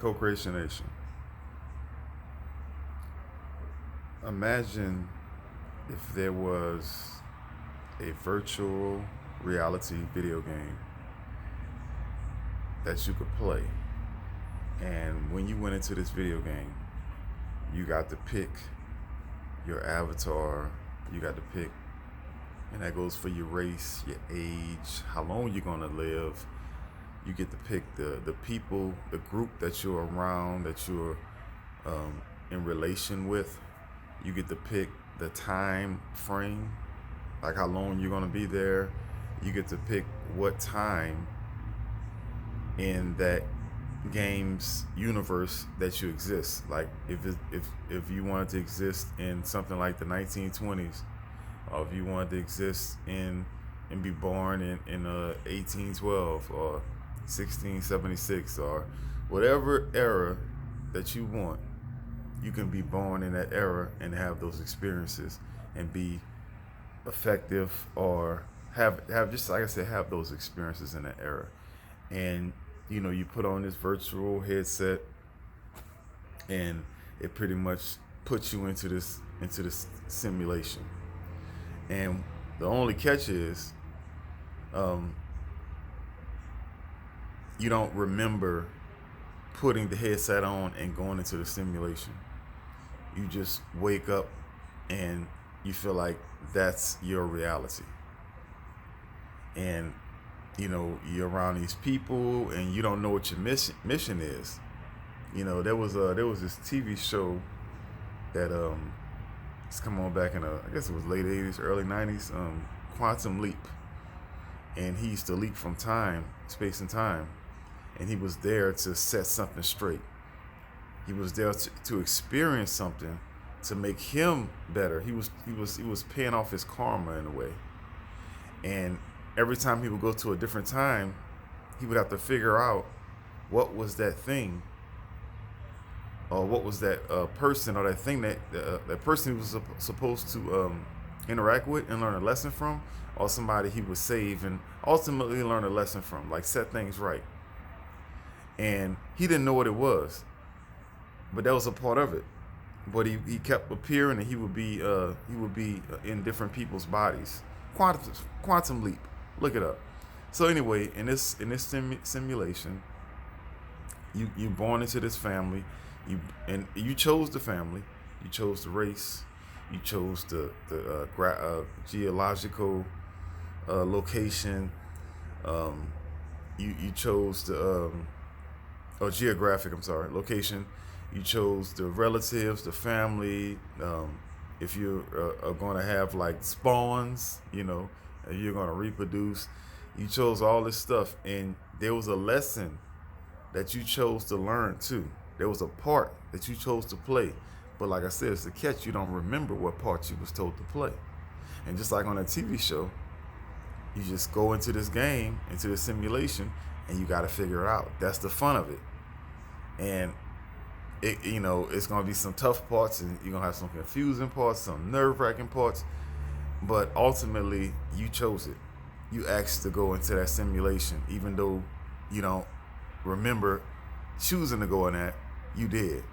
Co-Creation Nation. Imagine if there was a virtual reality video game that you could play. And when you went into this video game, you got to pick your avatar, you got to pick, and that goes for your race, your age, how long you're gonna live. You get to pick the people, the group that you're around, that you're in relation with. You get to pick the time frame, like how long you're gonna be there. You get to pick what time in that game's universe that you exist. Like if you wanted to exist in something like the 1920s, or if you wanted to exist in and be born in 1812 or 1676 or whatever era that you want, you can be born in that era and have those experiences and be effective, or have just like I said, have those experiences in that era. And you put on this virtual headset and it pretty much puts you into this simulation. And the only catch is you don't remember putting the headset on and going into the simulation. You just wake up and you feel like that's your reality. And you're around these people and you don't know what your mission is. There was this TV show that it's come on back in I guess it was late 80s, early 90s, Quantum Leap. And he used to leap from space and time, and he was there to set something straight. He was there to experience something to make him better. He was paying off his karma in a way. And every time he would go to a different time, he would have to figure out what was that thing, or what was that person or that thing that person he was supposed to interact with and learn a lesson from, or somebody he would save and ultimately learn a lesson from, like set things right. And he didn't know what it was, but that was a part of it. But he kept appearing, and he would be in different people's bodies. Quantum Leap. Look it up. So anyway, in this simulation, you're born into this family. You chose the family. You chose the race. You chose the geological location. You chose the geographic. I'm sorry, location. You chose the relatives, the family. If you are going to have like spawns, and you're going to reproduce, you chose all this stuff, and there was a lesson that you chose to learn too. There was a part that you chose to play, but like I said, it's a catch. You don't remember what part you was told to play. And just like on a TV show, you just go into this game, into the simulation, and you got to figure it out. That's the fun of it. And it's going to be some tough parts, and you're going to have some confusing parts, some nerve-wracking parts, but ultimately you chose it. You asked to go into that simulation, even though you don't remember choosing to go in that. You did.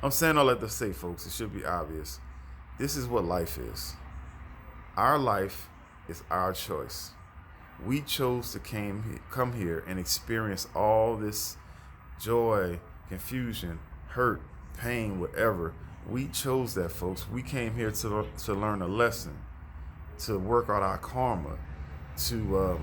I'm saying all that to say, folks, it should be obvious. This is what life is. Our life is our choice. We chose to come here and experience all this joy, confusion, hurt, pain, whatever. We chose that, folks. We came here to learn a lesson, to work out our karma, to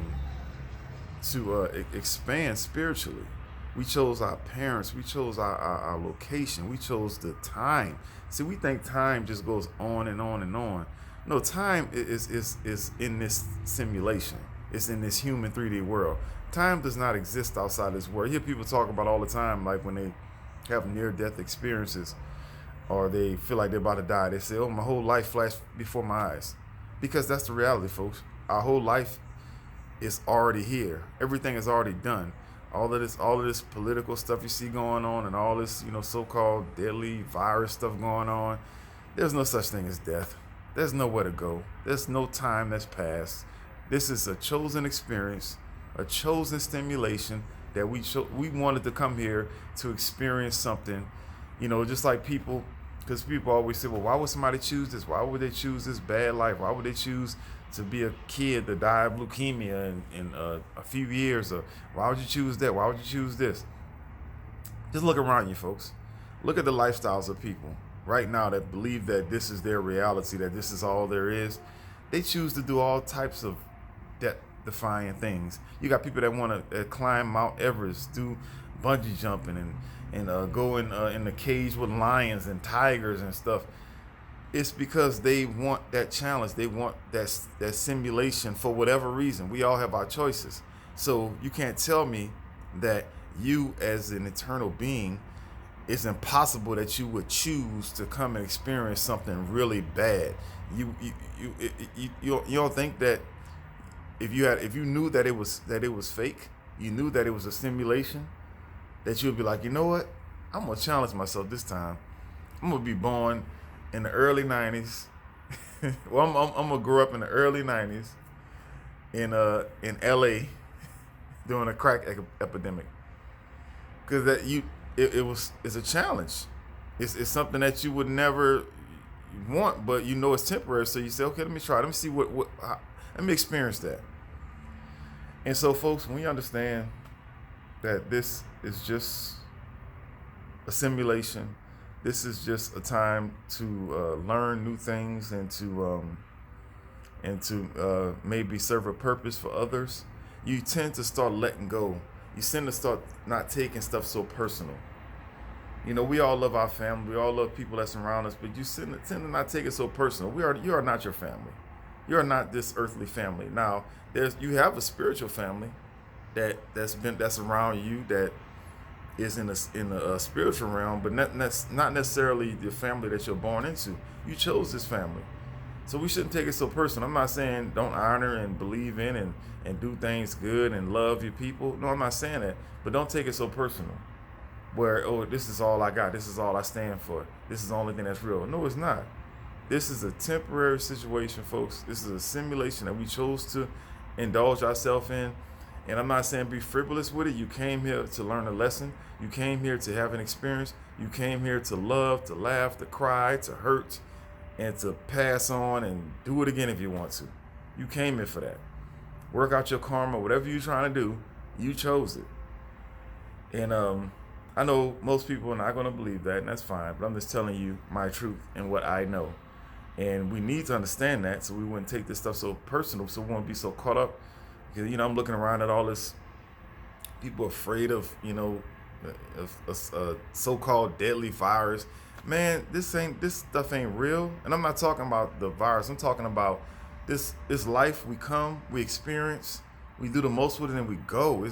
expand spiritually. We chose our parents. We chose our location. We chose the time. See, we think time just goes on and on and on. No, time is in this simulation. It's in this human 3D world. Time does not exist outside this world. I hear people talk about all the time, like when they have near-death experiences or they feel like they're about to die. They say, "Oh, my whole life flashed before my eyes," because that's the reality, folks. Our whole life is already here. Everything is already done. All of this political stuff you see going on, and all this, so-called deadly virus stuff going on. There's no such thing as death. There's nowhere to go. There's no time that's passed. This is a chosen experience, a chosen stimulation, that we wanted to come here to experience something, just like people, because people always say, well, why would somebody choose this? Why would they choose this bad life? Why would they choose to be a kid to die of leukemia in a few years? Or why would you choose that? Why would you choose this? Just look around you, folks. Look at the lifestyles of people right now that believe that this is their reality, that this is all there is. They choose to do all types of death-defying things. You got people that want to climb Mount Everest, do bungee jumping, and go in the cage with lions and tigers and stuff. It's because they want that challenge. They want that simulation for whatever reason. We all have our choices. So you can't tell me that you, as an eternal being, it's impossible that you would choose to come and experience something really bad. You don't think that if you knew that it was fake, you knew that it was a simulation, that you'd be like, you know what? I'm gonna challenge myself this time. I'm gonna be born in the early '90s. Well, I'm gonna grow up in the early '90s in LA during a crack epidemic, because it's a challenge. It's something that you would never want, but it's temporary. So you say, okay, let me try. Let me see let me experience that. And so, folks, when you understand that this is just a simulation, this is just a time to learn new things and to maybe serve a purpose for others, you tend to start letting go. You tend to start not taking stuff so personal. We all love our family. We all love people that surround us, but you tend to not take it so personal. You are not your family. You are not this earthly family. Now, you have a spiritual family that's around you, that is in a spiritual realm, but not necessarily the family that you're born into. You chose this family. So we shouldn't take it so personal. I'm not saying don't honor and believe in and do things good and love your people. No, I'm not saying that. But don't take it so personal, where, oh, this is all I got. This is all I stand for. This is the only thing that's real. No, it's not. This is a temporary situation, folks. This is a simulation that we chose to indulge ourselves in. And I'm not saying be frivolous with it. You came here to learn a lesson. You came here to have an experience. You came here to love, to laugh, to cry, to hurt, and to pass on and do it again if you want to. You came here for that. Work out your karma, whatever you're trying to do, you chose it. And I know most people are not going to believe that, and that's fine, but I'm just telling you my truth and what I know. And we need to understand that, so we wouldn't take this stuff so personal, so we won't be so caught up. Because, I'm looking around at all this, people afraid of, a so-called deadly virus. Man, this stuff ain't real. And I'm not talking about the virus. I'm talking about this life we experience, we do the most with it, and we go. We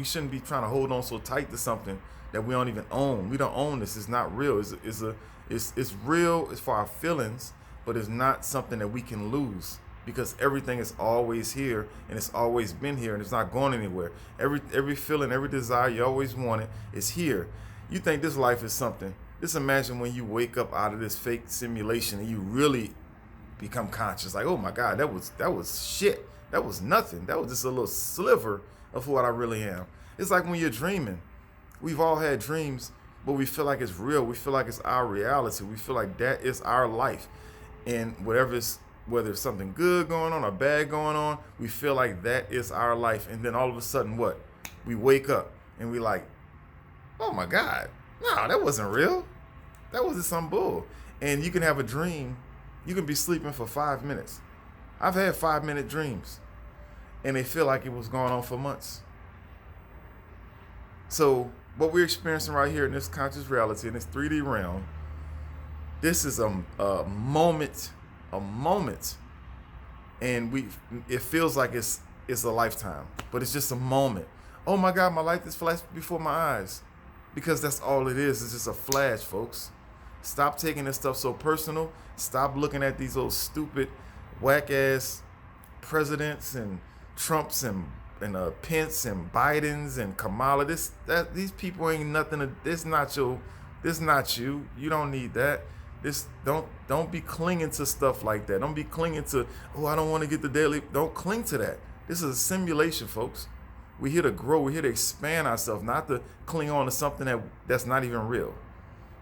shouldn't be trying to hold on so tight to something that we don't even own. We don't own this. It's not real. It's real as for our feelings, but it's not something that we can lose, because everything is always here, and it's always been here, and it's not going anywhere. Every feeling, every desire you always wanted is here. You think this life is something. Just imagine when you wake up out of this fake simulation and you really become conscious. Like, oh my God, that was shit. That was nothing. That was just a little sliver of what I really am. It's like when you're dreaming. We've all had dreams, but we feel like it's real. We feel like it's our reality. We feel like that is our life. And whether it's something good going on or bad going on, we feel like that is our life. And then all of a sudden, what? We wake up and we like, oh my God, no, that wasn't real. That was just some bull. And you can have a dream. You can be sleeping for 5 minutes. I've had 5-minute dreams, and they feel like it was going on for months. So what we're experiencing right here in this conscious reality, in this 3D realm, this is a moment, and it feels like it's a lifetime, but it's just a moment. Oh my God, my life is flashed before my eyes, because that's all it is. It's just a flash, folks. Stop taking this stuff so personal. Stop looking at these old stupid, whack-ass presidents and Trumps and Pence and Bidens and Kamala. These people ain't nothing. This not you. You don't need that. Don't be clinging to stuff like that. Don't be clinging to, oh, I don't want to get the daily. Don't cling to that. This is a simulation, folks. We're here to grow. We're here to expand ourselves, not to cling on to something that's not even real.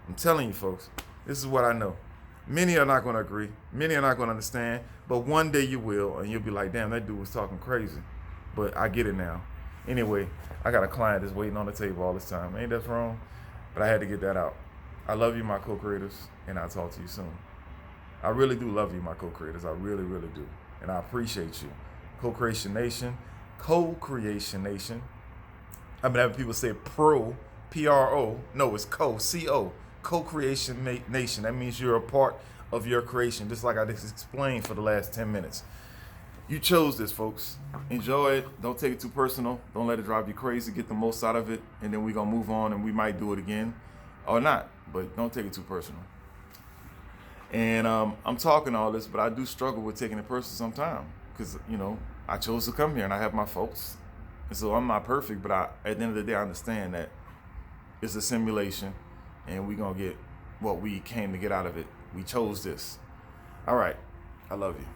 I'm telling you, folks, this is what I know. Many are not going to agree. Many are not going to understand. But one day you will, and you'll be like, damn, that dude was talking crazy. But I get it now. Anyway, I got a client that's waiting on the table all this time. Ain't that wrong? But I had to get that out. I love you, my co-creators, and I'll talk to you soon. I really do love you, my co-creators. I really, really do. And I appreciate you. Co-Creation Nation. Co-Creation Nation. I've been having people say pro, P-R-O. No, it's co, C-O. Co-Creation Nation. That means you're a part of your creation, just like I just explained for the last 10 minutes. You chose this, folks. Enjoy it. Don't take it too personal. Don't let it drive you crazy. Get the most out of it, and then we're going to move on, and we might do it again or not, but don't take it too personal. And I'm talking all this, but I do struggle with taking it personal sometimes because, I chose to come here, and I have my folks. And so I'm not perfect, but at the end of the day, I understand that it's a simulation, and we're going to get what we came to get out of it. We chose this. All right. I love you.